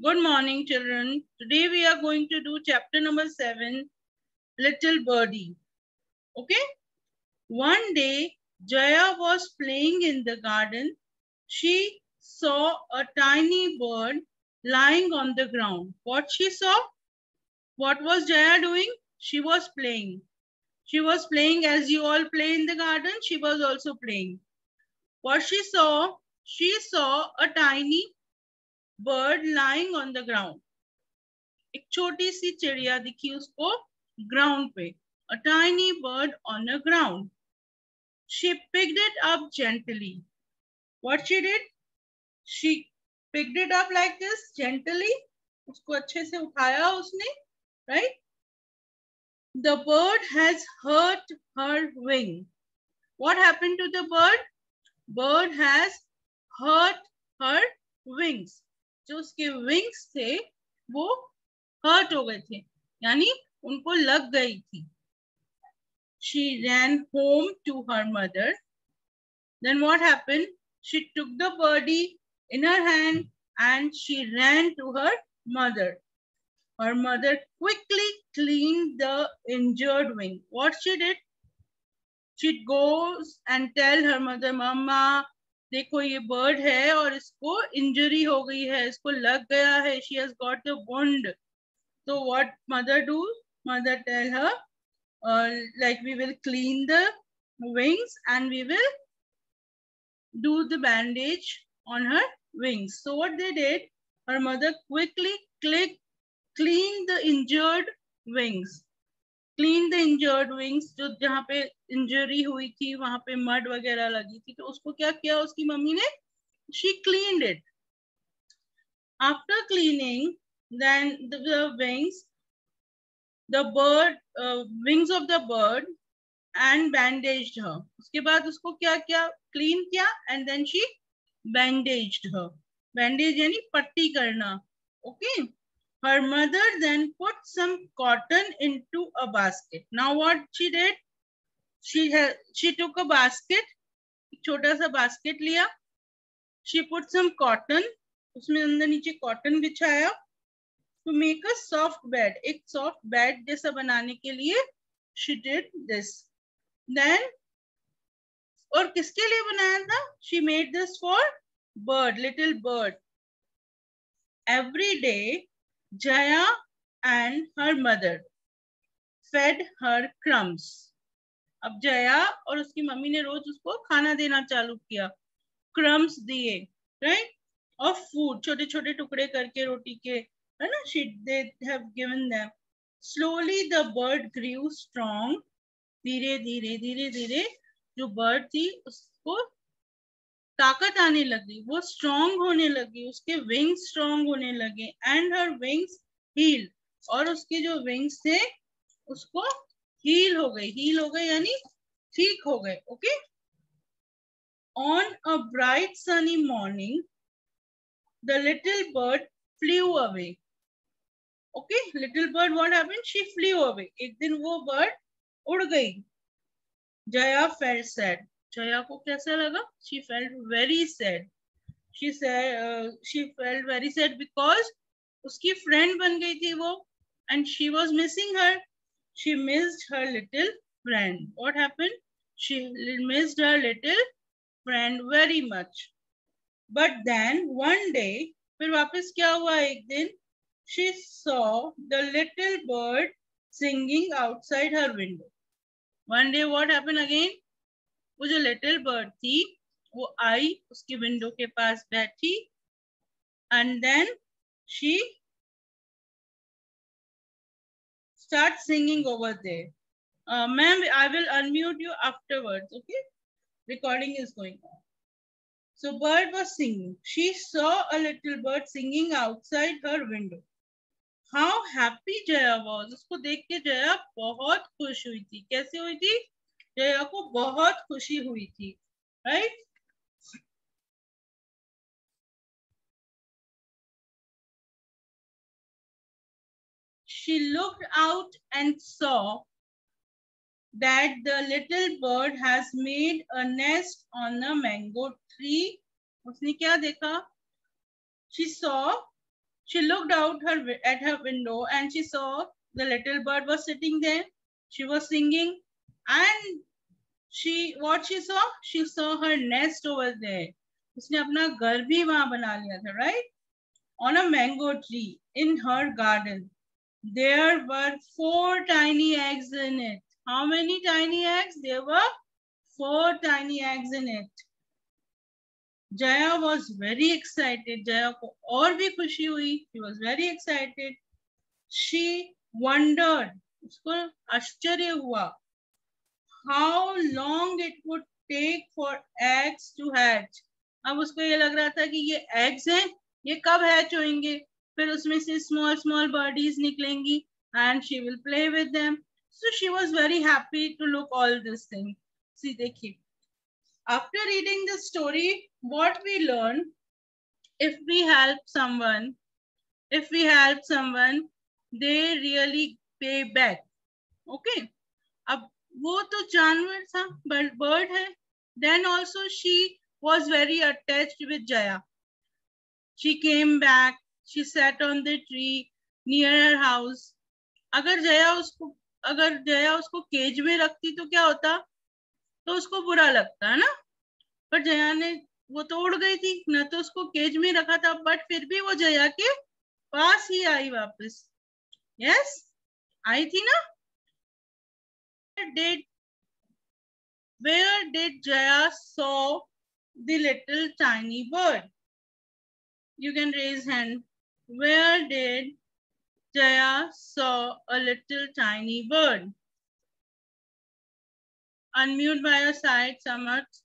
Good morning, children. Today we are going to do chapter number 7, Little Birdie. Okay? One day, Jaya was playing in the garden. She saw a tiny bird lying on the ground. What she saw? What was Jaya doing? She was playing. She was playing as you all play in the garden. She was also playing. What she saw a tiny bird lying on the ground. एक छोटी सी चिड़िया दिखी उसको ground पे. A tiny bird on the ground. She picked it up gently. What she did? She picked it up like this gently. उसको अच्छे से उठाया उसने, right? The bird has hurt her wing. What happened to the bird? Bird has hurt her wings. जो उसके wings थे वो hurt हो गए थे, यानी उनको लग गई थी. She ran home to her mother. Then what happened? She took the birdie in her hand and she ran to her mother. Her mother quickly cleaned the injured wing. What she did? She goes and tell her mother, Mama, देखो ये bird है और इसको injury हो गई है, इसको लग गया है. She has got the wound. So what mother do? Mother tell her, like we will clean the wings and we will do the bandage on her wings. So what they did, her mother quickly cleaned the injured wings. Clean the injured wings. जो जहाँ पे injury हुई थी वहां पे mud वगैरह लगी थी, तो उसको क्या किया उसकी मम्मी ने? She cleaned it. After cleaning, then the wings, the bird, wings of the bird and bandaged her. उसके बाद उसको क्या किया? Clean किया and then she bandaged her. Bandage यानी पट्टी करना. Okay. Her mother then put some cotton into a basket. Now what she did? She took a basket, छोटा सा basket लिया. She put some cotton, उसमें अंदर नीचे cotton बिछाया. To make a soft bed, एक soft bed जैसा बनाने के लिए she did this. Then और किसके लिए बनाया था? She made this for bird, little bird. Every day, Jaya and her mother fed her crumbs. अब जया और उसकी मम्मी ने रोज उसको खाना देना चालू किया. Crumbs दिए, right? Of food, छोटे छोटे टुकड़े करके रोटी के, है ना? They have given them. Slowly the bird grew strong. धीरे धीरे धीरे धीरे जो bird थी उसको ताकत आने लगी, वो स्ट्रॉन्ग होने लगी, उसके विंग्स स्ट्रॉन्ग होने लगे. एंड हर विंग्स हील, और उसके जो विंग्स थे उसको हील हो गए यानी ठीक हो गए. Okay. On a bright sunny morning the little bird flu away. Okay. Little bird what happened? She flu away. एक दिन वो बर्ड उड़ गई. Jaya felt sad. जया को कैसा लगा? She felt very sad. She said she felt very sad because उसकी friend बन गई थी वो, and she was missing her. She missed her little friend. What happened? She missed her little friend very much. But then one day, फिर वापस क्या हुआ एक दिन? She saw the little bird singing outside her window. One day what happened again? वो जो little bird थी वो आई, उसकी विंडो के पास बैठी, and then she start singing over there. Ma'am, I will unmute you afterwards. Okay. Recording is going on. So bird was singing. She saw a little bird singing outside her window. How happy Jaya was. उसको देख के जया बहुत खुश हुई थी. कैसे हुई थी? जया को बहुत खुशी हुई थी, right? She looked out and saw that the little bird has made a nest on a mango tree. उसने क्या देखा? She saw She looked out at her window and she saw the little bird was sitting there. She was singing, and what she saw? She saw her nest over there. उसने अपना घर भी वहां बना लिया था, right? On a mango tree in her garden. There were 4 tiny eggs in it. How many tiny eggs? There were 4 tiny eggs in it. Jaya was very excited. Jaya को और भी खुशी हुई. She was very excited. She wondered. उसको आश्चर्य हुआ. How long it would take for eggs to hatch. अब उसको ये लग रहा था कि ये eggs हैं, ये कब hatch होंगे? फिर उसमें से small birdies निकलेंगी and she will play with them. So she was very happy to look all this thing. See, देखिए. After reading the story, what we learn, if we help someone, they really pay back. Okay. अब वो तो जानवर था, bird है. Then also she was very attached with Jaya. She came back. She sat on the tree near her house. अगर जया उसको cage में रखती तो क्या होता? तो उसको बुरा लगता है ना. पर जया ने वो तो उड़ गई थी ना, तो उसको केज में रखा था, बट फिर भी वो जया के पास ही आई वापस. यस, आई थी ना. Where did Jaya saw the little tiny bird? You can raise hand. Where did Jaya saw a little tiny bird? Unmute by your side, Samarth.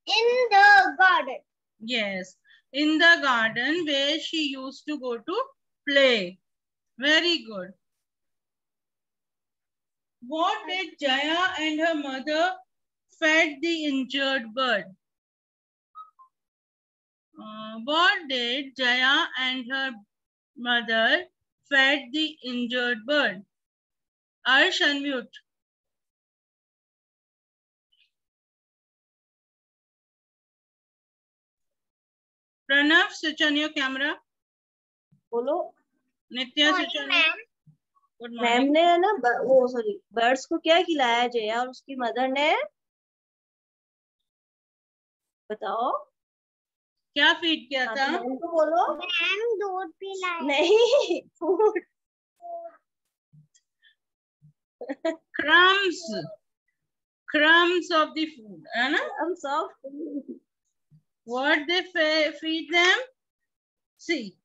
In the garden. Yes, in the garden where she used to go to play. Very good. What did Jaya and her mother fed the injured bird? What did Jaya and her mother fed the injured bird? Arsh, unmute. Pranav, switch on your camera. बोलो. Nitya, switch on your. Good ma'am morning. ने ना वो sorry birds को क्या खिलाया जया और उसकी mother ने? बताओ क्या फीड किया था? मैम को बोलो. मैम दूध पिलाया. नहीं, food. Crumbs of the food, है ना? Crumbs of. What they feed them? See,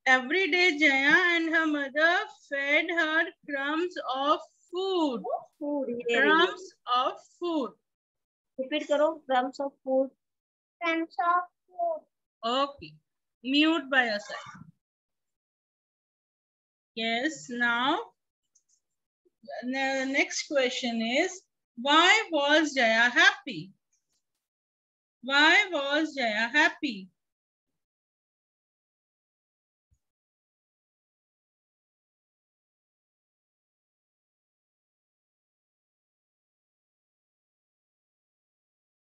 every day Jaya and her mother fed her crumbs of food. Crumbs of food. Repeat करो. Crumbs of food. Crumbs of food. Okay. Mute by your side. Yes, now the next question is, why was Jaya happy? Why was Jaya happy?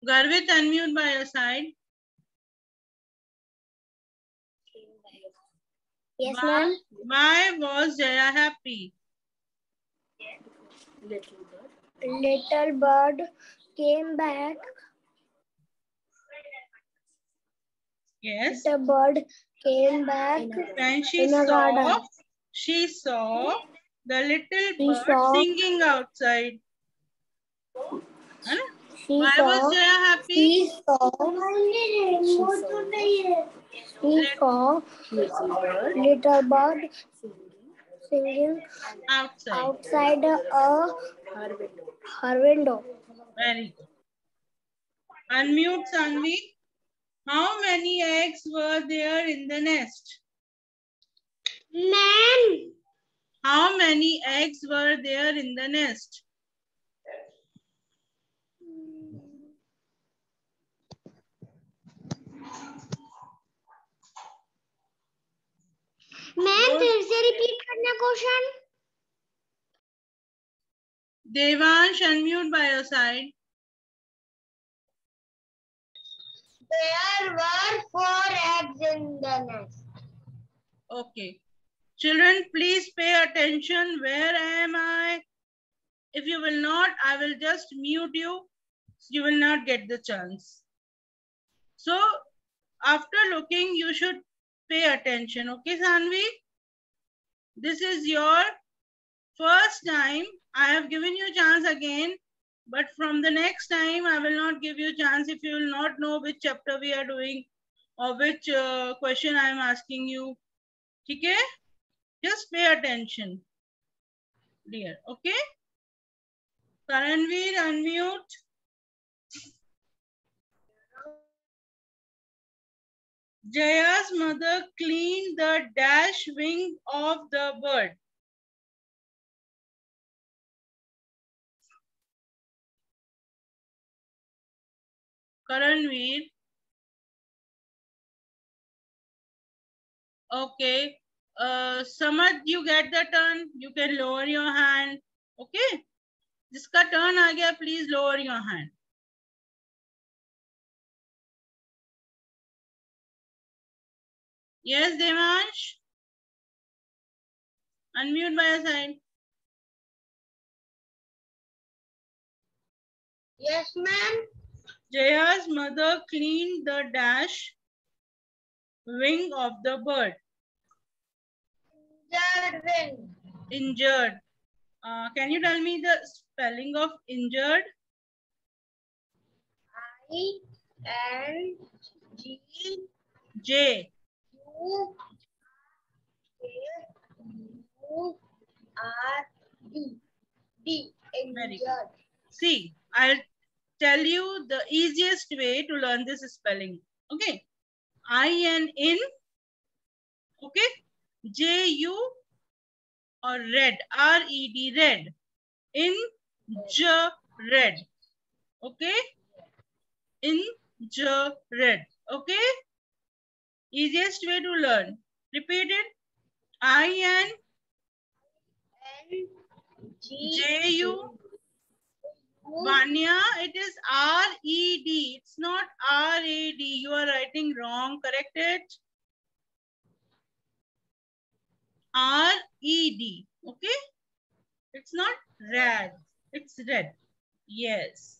Garvit, unmute by your side. Yes, ma'am. Why was Jaya happy? Little bird came back. Yes. Little bird came back. When she saw the little bird singing outside. Why was Jaya happy? She saw little bird singing outside her window. Very good. Unmute, Sanvi. How many eggs were there in the nest? Ma'am. How many eggs were there in the nest? Ma'am फिर से repeat करना question. Devansh, unmute by your side. There were 4 eggs in the nest. Okay. Children, please pay attention. Where am I? If you will not, I will just mute you. You will not get the chance. So, after looking, you should pay attention. Okay, Sanvi? This is your first time. I have given you a chance again. But from the next time, I will not give you a chance if you will not know which chapter we are doing or which question I am asking you. Okay? Just pay attention, dear. Okay? Karanveer, unmute. Jaya's mother cleaned the dash wing of the bird. Karanveer. Okay. Samad, you get the turn. You can lower your hand. Okay. जिसका turn आ गया, please lower your hand. Yes, Devansh. Unmute by your side. Yes, ma'am. Jaya's mother cleaned the dash wing of the bird. Injured wing. Injured. Can you tell me the spelling of injured? I-N-G J. U-R-D. D. Very good. Injured. See, I'll tell you the easiest way to learn this spelling. Okay. I-N in. Okay. J-U or red. R-E-D. Red. Injured. Okay. Injured. Okay. Easiest way to learn. Repeat it. I-N-J-U. Vanya, it is R-E-D. It's not R-A-D. You are writing wrong. Correct it. R-E-D. Okay. It's not red. It's red. Yes.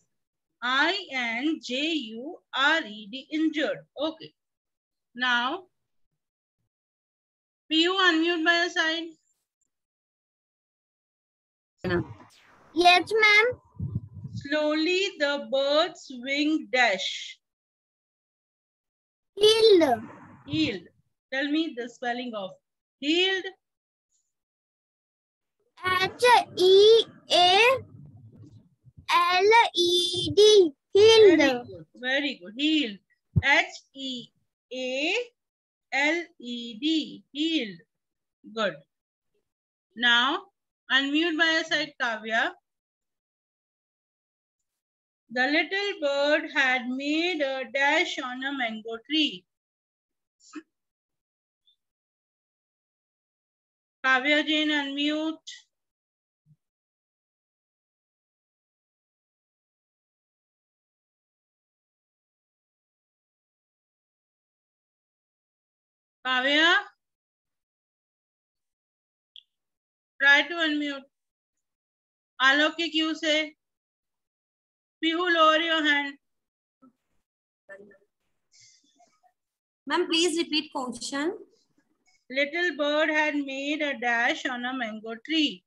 I-N-J-U-R-E-D. Injured. Okay. Now, Piyu, unmute by your side. Yes, ma'am. Slowly the bird's wing dash. Healed. Healed. Tell me the spelling of healed. H-E-A-L-E-D. Healed. Very good. Very good. Healed. H-E-A-L-E-D. Healed. Good. Now, unmute by your side, Kavya. The little bird had made a dash on a mango tree. Kavya Jain, unmute. Kavya, try to unmute. Alok ki क्यों से? Pihu, lower your hand. Ma'am, please repeat question. Little bird had made a dash on a mango tree.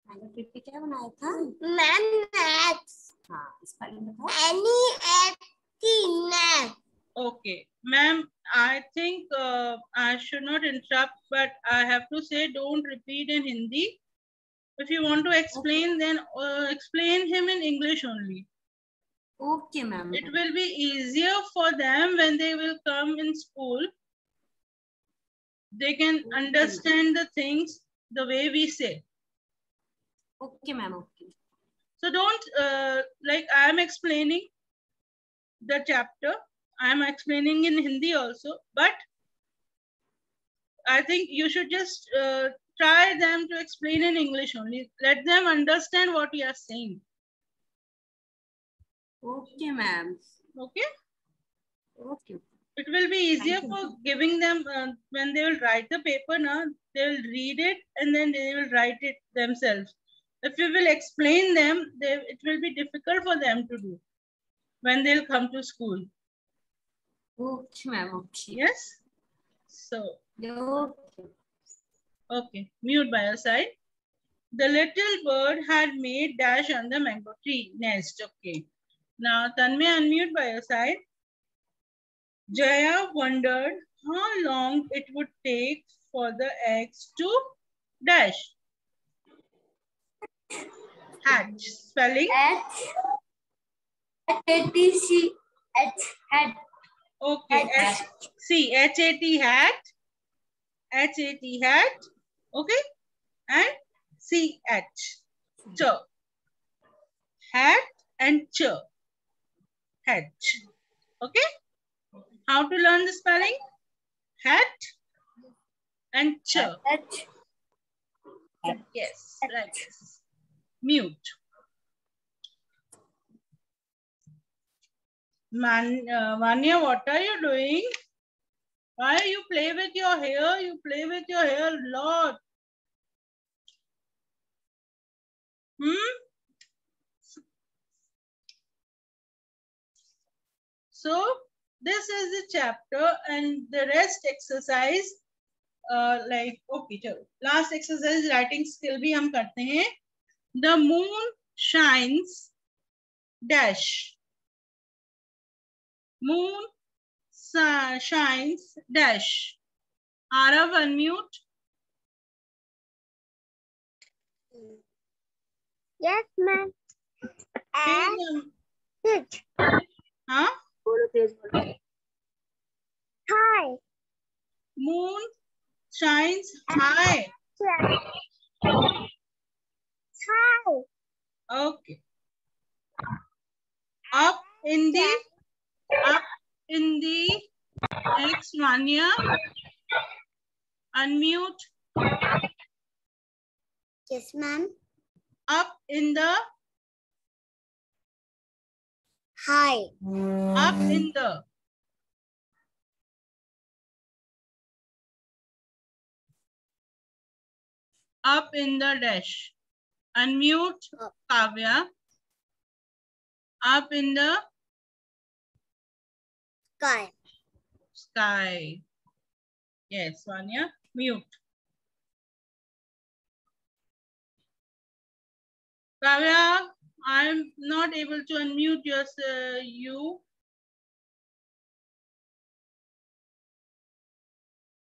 मैंने tree पे क्या बनाया था? Ma'am next. हाँ, spelling बताओ. N-E-X-T. Okay, ma'am, I think I should not interrupt, but I have to say don't repeat in Hindi. If you want to explain, then explain him in English only. Okay, ma'am. It will be easier for them when they will come in school. They can understand the things the way we say. Okay, ma'am. Okay. So don't, like I am explaining the chapter. I am explaining in Hindi also, but I think you should just try them to explain in English only. Let them understand what you are saying. Okay, ma'am. Okay? Okay. It will be easier for giving them when they will write the paper now, they will read it and then they will write it themselves. If you will explain them, it will be difficult for them to do when they'll come to school. Okay, ma'am. Okay. Yes? So, Okay. okay, mute by your side. The little bird had made dash on the mango tree nest. Okay. Now, Tanmay, unmute by your side. Jaya wondered how long it would take for the eggs to dash. Hatch. Spelling? H-A-T-C-H. Hat. Okay. C. H-A-T hat. H-A-T hat. Okay. And C-H. Ch. Hat and ch. Hatch. Okay. How to learn the spelling? Hat and ch. H. Yes. Like this. Mute. Vanya, what are you doing? Why you play with your hair? You play with your hair a lot. So this is the chapter and the rest exercise like okay chalo. Last exercise writing skill भी हम करते हैं. The moon shines dash. Moon shines dash. Arav, unmute. Yes, ma'am. Huh? Hi. Moon shines high. Hi. Okay. Up in the next Vanya. Unmute. Yes, ma'am. Up in the Hi. up in the up in the dash. Unmute Kavya. Up in the Sky. sky. Yes, Vanya. Mute. Kavya, I'm not able to unmute you.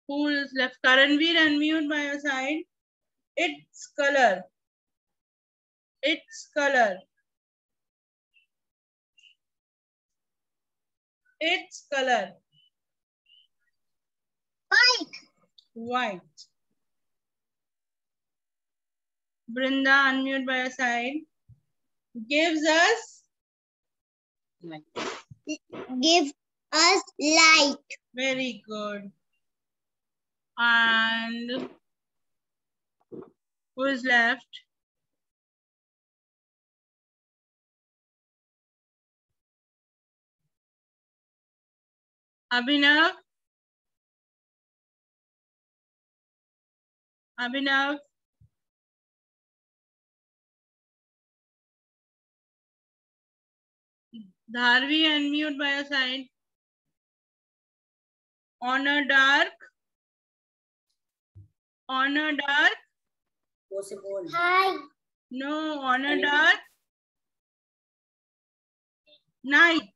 Who is left? Karanveer, unmute by your side. Its color. Its color. Its color. White. White. Brinda, unmute by your side. Gives us Give us light. very good. And who is left? Abhinav. Abhinav. Dharvi, unmute by your side. On a dark. On a dark. Hi. No, on a dark night.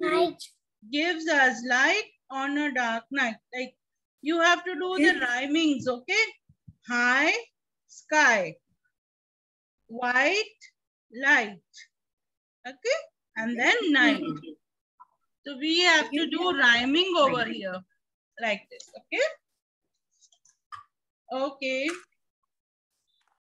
Night. Gives us light on a dark night. Like you have to do the rhymings, okay? High sky. White light. Okay? And then night. So we have to do rhyming over here. Like this, okay? Okay.